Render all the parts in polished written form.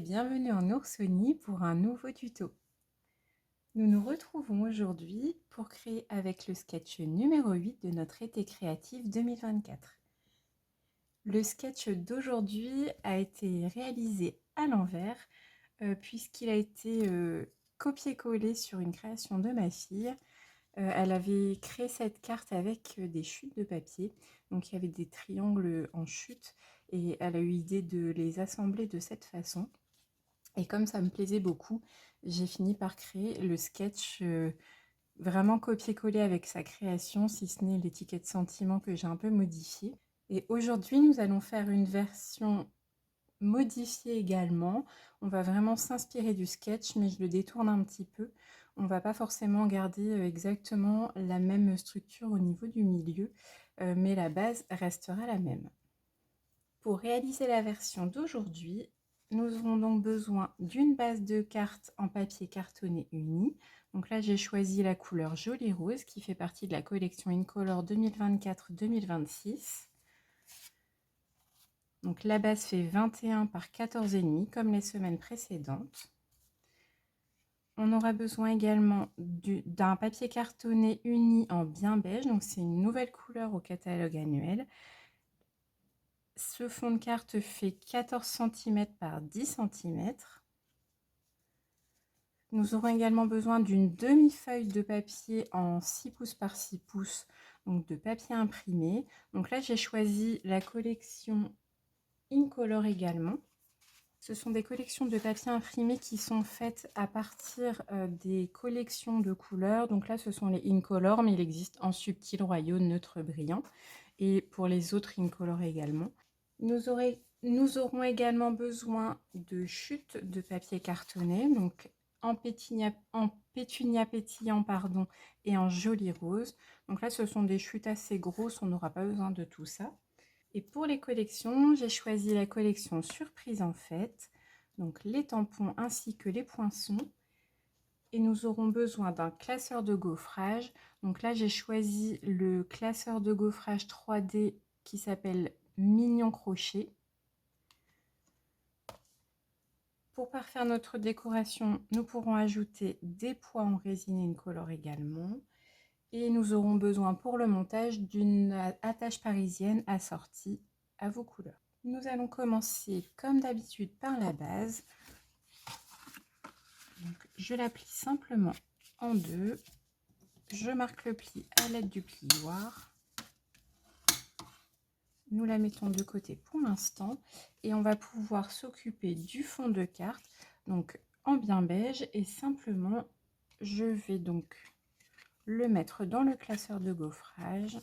bienvenue en Oursonie pour un nouveau tuto. Nous nous retrouvons aujourd'hui pour créer avec le sketch numéro 8 de notre été créatif 2024. Le sketch d'aujourd'hui a été réalisé à l'envers puisqu'il a été copié-collé sur une création de ma fille. Elle avait créé cette carte avec des chutes de papier, donc il y avait des triangles en chute et elle a eu l'idée de les assembler de cette façon. Et comme ça me plaisait beaucoup, j'ai fini par créer le sketch vraiment copier-coller avec sa création, si ce n'est l'étiquette sentiment que j'ai un peu modifiée. Et aujourd'hui, nous allons faire une version modifiée également. On va vraiment s'inspirer du sketch, mais je le détourne un petit peu. On ne va pas forcément garder exactement la même structure au niveau du milieu, mais la base restera la même. Pour réaliser la version d'aujourd'hui, nous aurons donc besoin d'une base de cartes en papier cartonné uni. Donc là, j'ai choisi la couleur Joli Rose qui fait partie de la collection Incolor 2024-2026. Donc la base fait 21 par 14,5 comme les semaines précédentes. On aura besoin également d'un papier cartonné uni en bien beige. Donc c'est une nouvelle couleur au catalogue annuel. Ce fond de carte fait 14 cm par 10 cm. Nous aurons également besoin d'une demi-feuille de papier en 6 pouces par 6 pouces, donc de papier imprimé. Donc là, j'ai choisi la collection Incolor également. Ce sont des collections de papier imprimé qui sont faites à partir des collections de couleurs. Donc là, ce sont les Incolor, mais il existe en subtil, royaux, neutre, brillant. Et pour les autres Incolor également. Nous aurons également besoin de chutes de papier cartonné, donc en pétunia pétillant et en joli rose. Donc là, ce sont des chutes assez grosses, on n'aura pas besoin de tout ça. Et pour les collections, j'ai choisi la collection Surprise en fête, donc les tampons ainsi que les poinçons. Et nous aurons besoin d'un classeur de gaufrage. Donc là, j'ai choisi le classeur de gaufrage 3D qui s'appelle Mignon Crochet. Pour parfaire notre décoration, nous pourrons ajouter des pois en résine Incolor également. Et nous aurons besoin pour le montage d'une attache parisienne assortie à vos couleurs. Nous allons commencer comme d'habitude par la base. Donc, je la plie simplement en deux. Je marque le pli à l'aide du plioir. Nous la mettons de côté pour l'instant et on va pouvoir s'occuper du fond de carte, donc en bien beige, et simplement je vais donc le mettre dans le classeur de gaufrage.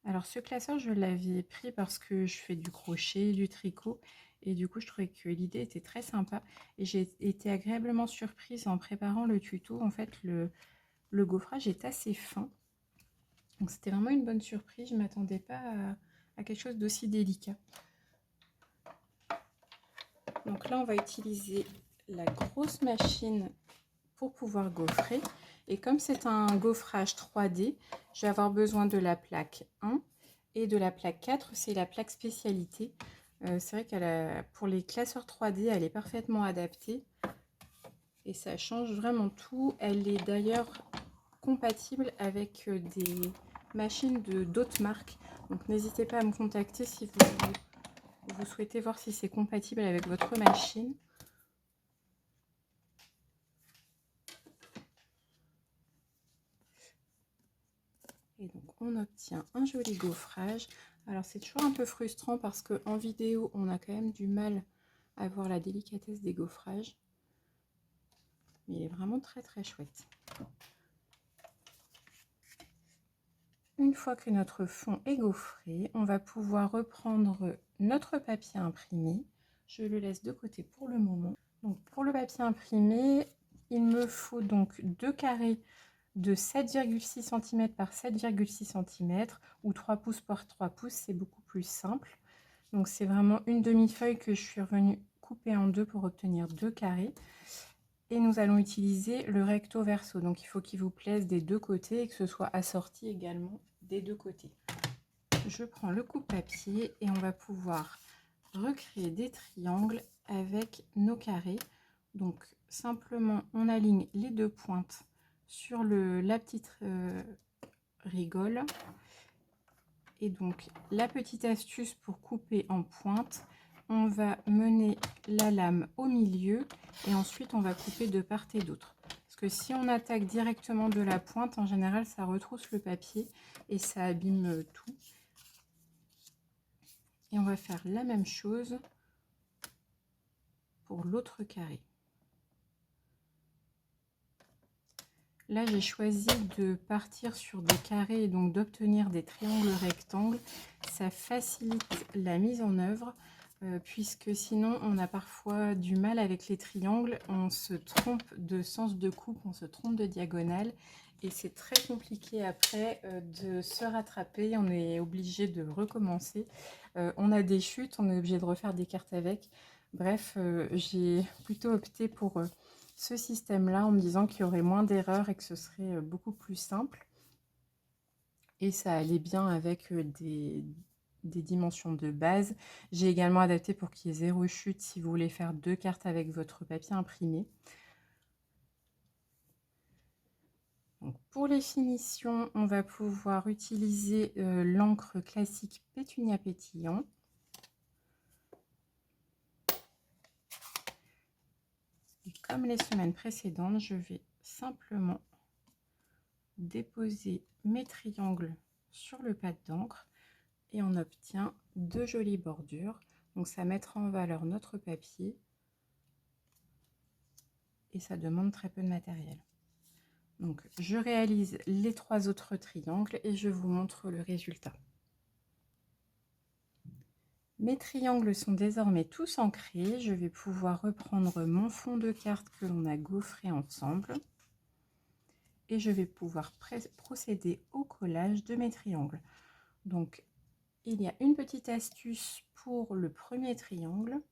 Alors ce classeur, je l'avais pris parce que je fais du crochet, du tricot, et du coup je trouvais que l'idée était très sympa et j'ai été agréablement surprise en préparant le tuto. En fait, le gaufrage est assez fin. Donc c'était vraiment une bonne surprise, je ne m'attendais pas à quelque chose d'aussi délicat. Donc là, on va utiliser la grosse machine pour pouvoir gaufrer. Et comme c'est un gaufrage 3D, je vais avoir besoin de la plaque 1 et de la plaque 4, c'est la plaque spécialité. C'est vrai qu'elle pour les classeurs 3D, elle est parfaitement adaptée. Et ça change vraiment tout. Elle est d'ailleurs compatible avec des machines d'autres marques. Donc n'hésitez pas à me contacter si vous souhaitez voir si c'est compatible avec votre machine. Et donc on obtient un joli gaufrage. Alors c'est toujours un peu frustrant parce qu'en vidéo on a quand même du mal à voir la délicatesse des gaufrages. Mais il est vraiment très très chouette. Une fois que notre fond est gaufré, on va pouvoir reprendre notre papier imprimé. Je le laisse de côté pour le moment. Donc pour le papier imprimé, il me faut donc 2 carrés de 7,6 cm par 7,6 cm ou 3 pouces par 3 pouces, c'est beaucoup plus simple. Donc c'est vraiment une demi-feuille que je suis revenue couper en deux pour obtenir 2 carrés. Et nous allons utiliser le recto verso, donc il faut qu'il vous plaise des deux côtés et que ce soit assorti également des deux côtés. Je prends le coupe-papier et on va pouvoir recréer des triangles avec nos carrés. Donc simplement on aligne les deux pointes sur la petite rigole. Et donc la petite astuce pour couper en pointe, on va mener la lame au milieu et ensuite on va couper de part et d'autre. Parce que si on attaque directement de la pointe, en général ça retrousse le papier et ça abîme tout. Et on va faire la même chose pour l'autre carré. Là, j'ai choisi de partir sur des carrés et donc d'obtenir des triangles rectangles. Ça facilite la mise en œuvre puisque sinon, on a parfois du mal avec les triangles. On se trompe de sens de coupe, on se trompe de diagonale et c'est très compliqué après de se rattraper. On est obligé de recommencer. On a des chutes, on est obligé de refaire des cartes avec. Bref, j'ai plutôt opté pour ce système-là en me disant qu'il y aurait moins d'erreurs et que ce serait beaucoup plus simple. Et ça allait bien avec des dimensions de base. J'ai également adapté pour qu'il y ait 0 chute si vous voulez faire 2 cartes avec votre papier imprimé. Donc pour les finitions, on va pouvoir utiliser l'encre classique Pétunia Pétillant. Et comme les semaines précédentes, je vais simplement déposer mes triangles sur le pad d'encre et on obtient de jolies bordures. Donc ça mettra en valeur notre papier et ça demande très peu de matériel. Donc je réalise les 3 autres triangles et je vous montre le résultat. Mes triangles sont désormais tous ancrés. Je vais pouvoir reprendre mon fond de carte que l'on a gaufré ensemble. Et je vais pouvoir procéder au collage de mes triangles. Donc, il y a une petite astuce pour le premier triangle.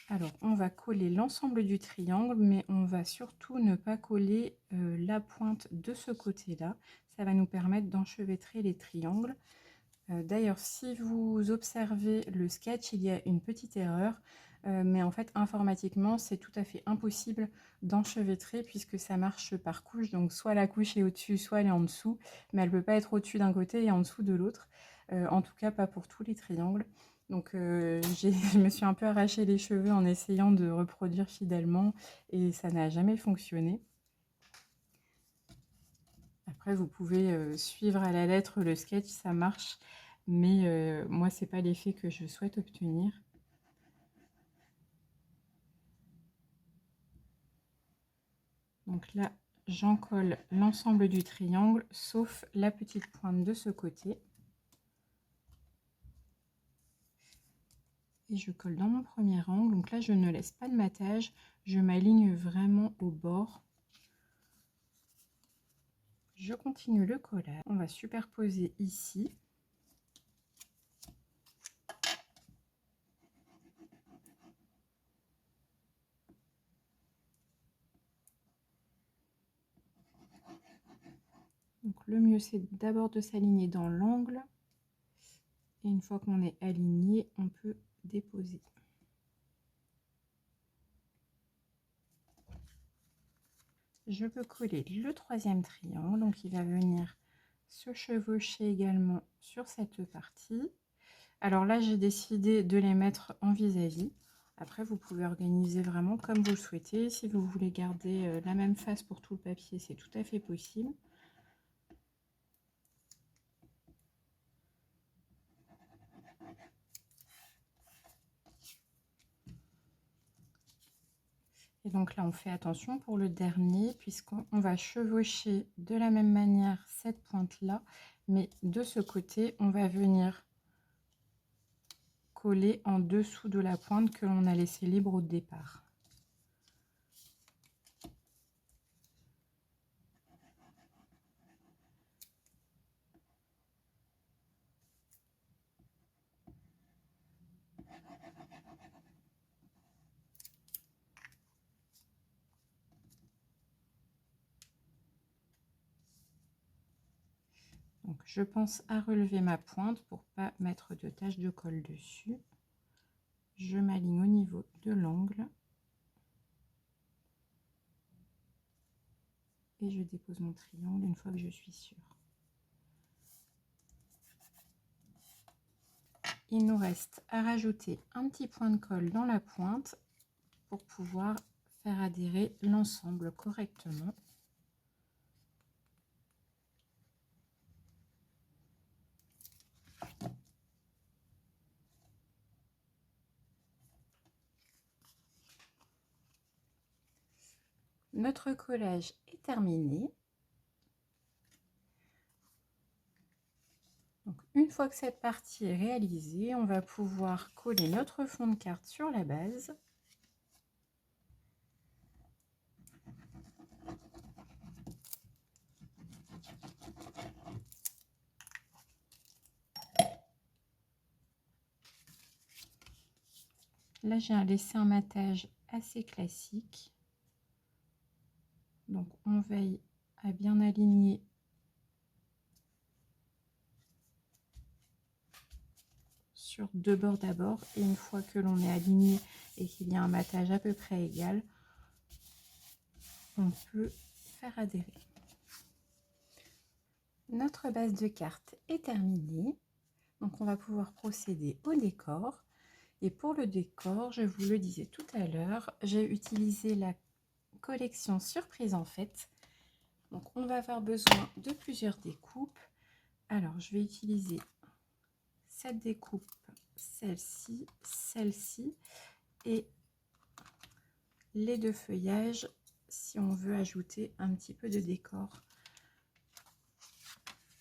Alors, on va coller l'ensemble du triangle, mais on va surtout ne pas coller la pointe de ce côté-là. Ça va nous permettre d'enchevêtrer les triangles. D'ailleurs, si vous observez le sketch, il y a une petite erreur. Mais en fait, informatiquement, c'est tout à fait impossible d'enchevêtrer puisque ça marche par couche. Donc, soit la couche est au-dessus, soit elle est en dessous. Mais elle ne peut pas être au-dessus d'un côté et en dessous de l'autre. En tout cas, pas pour tous les triangles. Donc, je me suis un peu arraché les cheveux en essayant de reproduire fidèlement et ça n'a jamais fonctionné. Après, vous pouvez suivre à la lettre le sketch, ça marche. Mais moi, ce n'est pas l'effet que je souhaite obtenir. Donc là, j'encolle l'ensemble du triangle, sauf la petite pointe de ce côté. Et je colle dans mon premier angle. Donc là, je ne laisse pas de matage, je m'aligne vraiment au bord. Je continue le collage. On va superposer ici. Donc le mieux, c'est d'abord de s'aligner dans l'angle. Et une fois qu'on est aligné, on peut déposer. Je peux coller le troisième triangle, donc il va venir se chevaucher également sur cette partie. Alors là, j'ai décidé de les mettre en vis-à-vis. Après, vous pouvez organiser vraiment comme vous le souhaitez. Si vous voulez garder la même face pour tout le papier, c'est tout à fait possible. Et donc là, on fait attention pour le dernier, puisqu'on va chevaucher de la même manière cette pointe-là, mais de ce côté, on va venir coller en dessous de la pointe que l'on a laissée libre au départ. Donc je pense à relever ma pointe pour pas mettre de taches de colle dessus. Je m'aligne au niveau de l'angle. Et je dépose mon triangle une fois que je suis sûre. Il nous reste à rajouter un petit point de colle dans la pointe pour pouvoir faire adhérer l'ensemble correctement. Notre collage est terminé. Donc, une fois que cette partie est réalisée, on va pouvoir coller notre fond de carte sur la base. Là, j'ai laissé un matage assez classique. Donc, on veille à bien aligner sur deux bords d'abord. Et une fois que l'on est aligné et qu'il y a un matage à peu près égal, on peut faire adhérer. Notre base de carte est terminée. Donc, on va pouvoir procéder au décor. Et pour le décor, je vous le disais tout à l'heure, j'ai utilisé la collection surprise en fait. Donc on va avoir besoin de plusieurs découpes. Alors je vais utiliser cette découpe, celle-ci, celle-ci et les deux feuillages si on veut ajouter un petit peu de décor.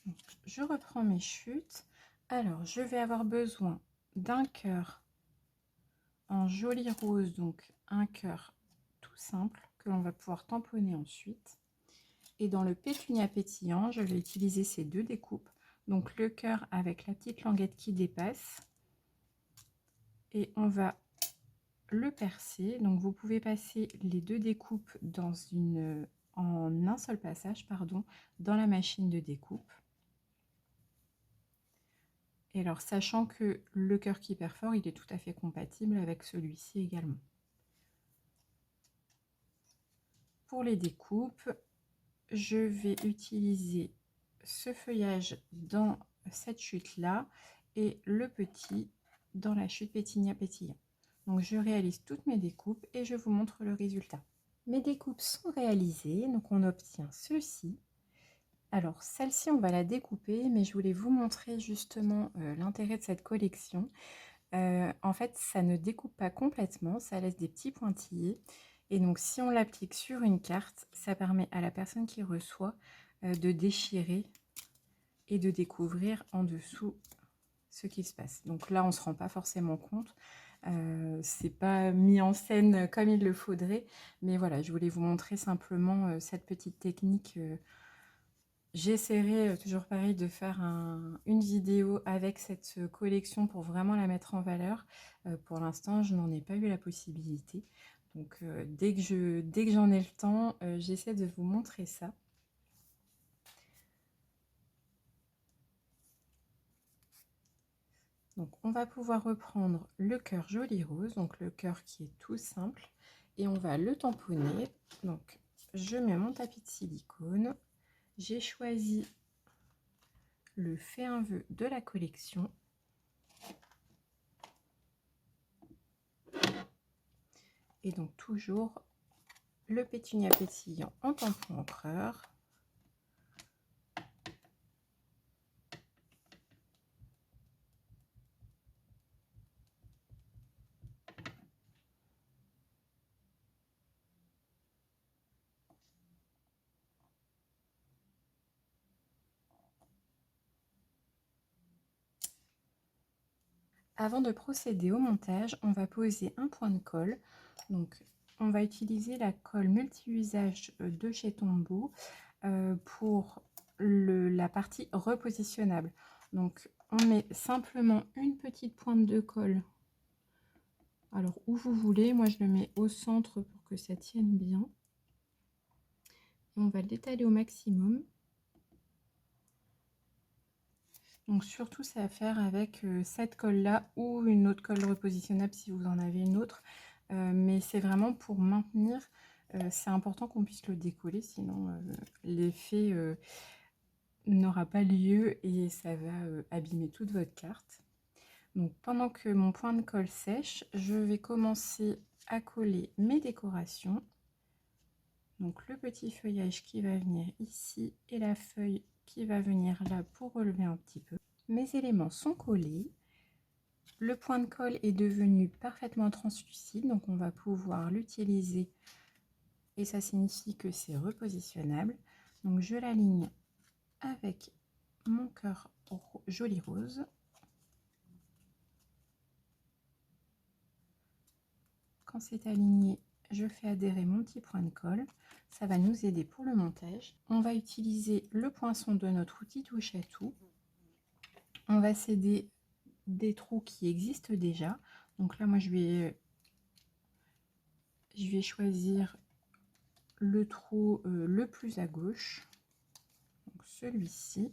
Donc, je reprends mes chutes. Alors je vais avoir besoin d'un cœur en joli rose, donc un cœur tout simple que l'on va pouvoir tamponner ensuite. Et dans le pétunia pétillant, je vais utiliser ces deux découpes. Donc le cœur avec la petite languette qui dépasse. Et on va le percer. Donc vous pouvez passer les deux découpes en un seul passage, pardon, dans la machine de découpe. Et alors, sachant que le cœur qui perfore, il est tout à fait compatible avec celui-ci également. Pour les découpes, je vais utiliser ce feuillage dans cette chute-là et le petit dans la chute pétinia pétillant. Donc, je réalise toutes mes découpes et je vous montre le résultat. Mes découpes sont réalisées, donc on obtient ceci. Alors, celle-ci, on va la découper, mais je voulais vous montrer justement l'intérêt de cette collection. En fait, ça ne découpe pas complètement, ça laisse des petits pointillés. Et donc, si on l'applique sur une carte, ça permet à la personne qui reçoit de déchirer et de découvrir en dessous ce qui se passe. Donc là, on ne se rend pas forcément compte. C'est pas mis en scène comme il le faudrait. Mais voilà, je voulais vous montrer simplement cette petite technique. J'essaierai toujours pareil de faire une vidéo avec cette collection pour vraiment la mettre en valeur. Pour l'instant, je n'en ai pas eu la possibilité. Donc dès que j'en ai le temps, j'essaie de vous montrer ça. Donc on va pouvoir reprendre le cœur joli rose, donc le cœur qui est tout simple, et on va le tamponner. Donc je mets mon tapis de silicone. J'ai choisi le Fais un vœu de la collection. Et donc toujours le pétunia pétillant en tampon encreur. Avant de procéder au montage, on va poser un point de colle. Donc, on va utiliser la colle multi-usage de chez Tombow pour la partie repositionnable. Donc, on met simplement une petite pointe de colle. Alors, où vous voulez, moi je le mets au centre pour que ça tienne bien. Et on va l'étaler au maximum. Donc surtout c'est à faire avec cette colle là ou une autre colle repositionnable si vous en avez une autre. Mais c'est vraiment pour maintenir, c'est important qu'on puisse le décoller, sinon l'effet n'aura pas lieu et ça va abîmer toute votre carte. Donc pendant que mon point de colle sèche, je vais commencer à coller mes décorations. Donc le petit feuillage qui va venir ici et la feuille qui va venir là pour relever un petit peu. Mes éléments sont collés. Le point de colle est devenu parfaitement translucide, donc on va pouvoir l'utiliser et ça signifie que c'est repositionnable. Donc je l'aligne avec mon cœur joli rose. Quand c'est aligné, je fais adhérer mon petit point de colle. Ça va nous aider pour le montage. On va utiliser le poinçon de notre outil touche à tout. On va s'aider des trous qui existent déjà. Donc là, moi, je vais choisir le trou le plus à gauche, donc celui-ci.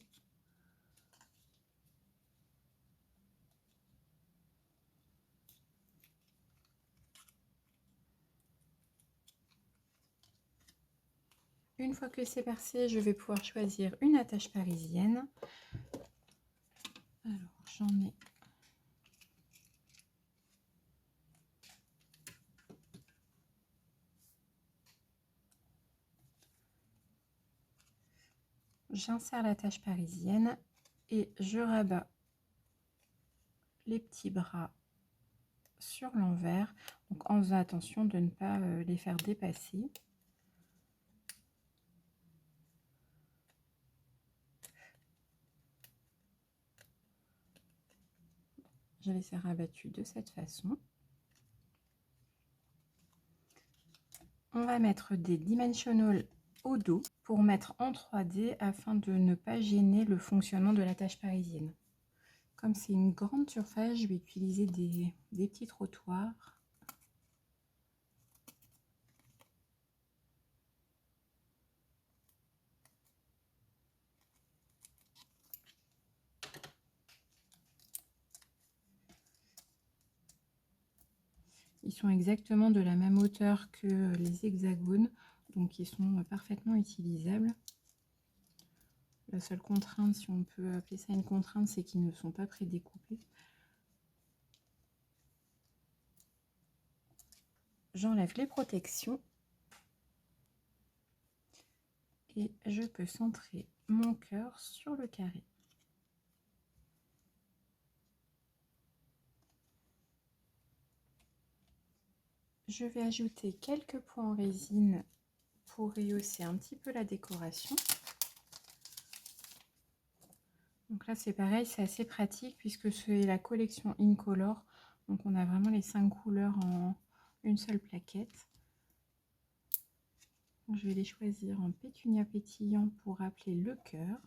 Une fois que c'est percé, je vais pouvoir choisir une attache parisienne. Alors, j'en ai J'insère l'attache parisienne et je rabats les petits bras sur l'envers, donc en faisant attention de ne pas les faire dépasser. Je les ai rabattus de cette façon. On va mettre des dimensionals au dos pour mettre en 3D afin de ne pas gêner le fonctionnement de l'attache parisienne. Comme c'est une grande surface, je vais utiliser des petits trottoirs. Ils sont exactement de la même hauteur que les hexagones, donc ils sont parfaitement utilisables. La seule contrainte, si on peut appeler ça une contrainte, c'est qu'ils ne sont pas prédécoupés. J'enlève les protections et je peux centrer mon cœur sur le carré. Je vais ajouter quelques points en résine pour rehausser un petit peu la décoration. Donc là c'est pareil, c'est assez pratique puisque c'est la collection Incolor. Donc on a vraiment les 5 couleurs en une seule plaquette. Je vais les choisir en pétunia pétillant pour rappeler le cœur.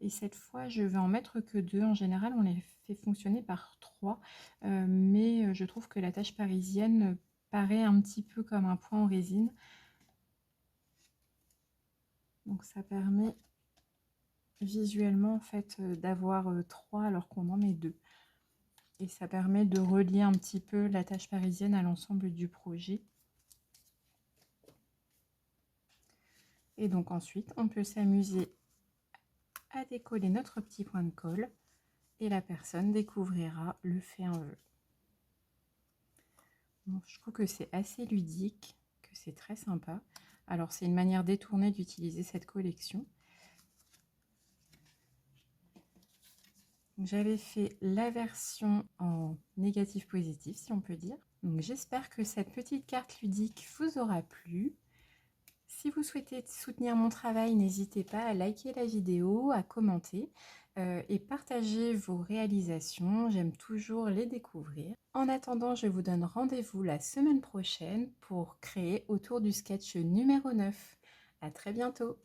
Et cette fois, je vais en mettre que 2. En général, on les fait fonctionner par 3. Mais je trouve que la tache parisienne paraît un petit peu comme un point en résine. Donc ça permet visuellement en fait d'avoir 3 alors qu'on en met 2. Et ça permet de relier un petit peu la tache parisienne à l'ensemble du projet. Et donc ensuite, on peut s'amuser à décoller notre petit point de colle et la personne découvrira le fait en jeu. Bon, je trouve que c'est assez ludique, que c'est très sympa. Alors c'est une manière détournée d'utiliser cette collection. J'avais fait la version en négatif positif, si on peut dire. Donc j'espère que cette petite carte ludique vous aura plu. Si vous souhaitez soutenir mon travail, n'hésitez pas à liker la vidéo, à commenter et partager vos réalisations. J'aime toujours les découvrir. En attendant, je vous donne rendez-vous la semaine prochaine pour créer autour du sketch numéro 9. À très bientôt!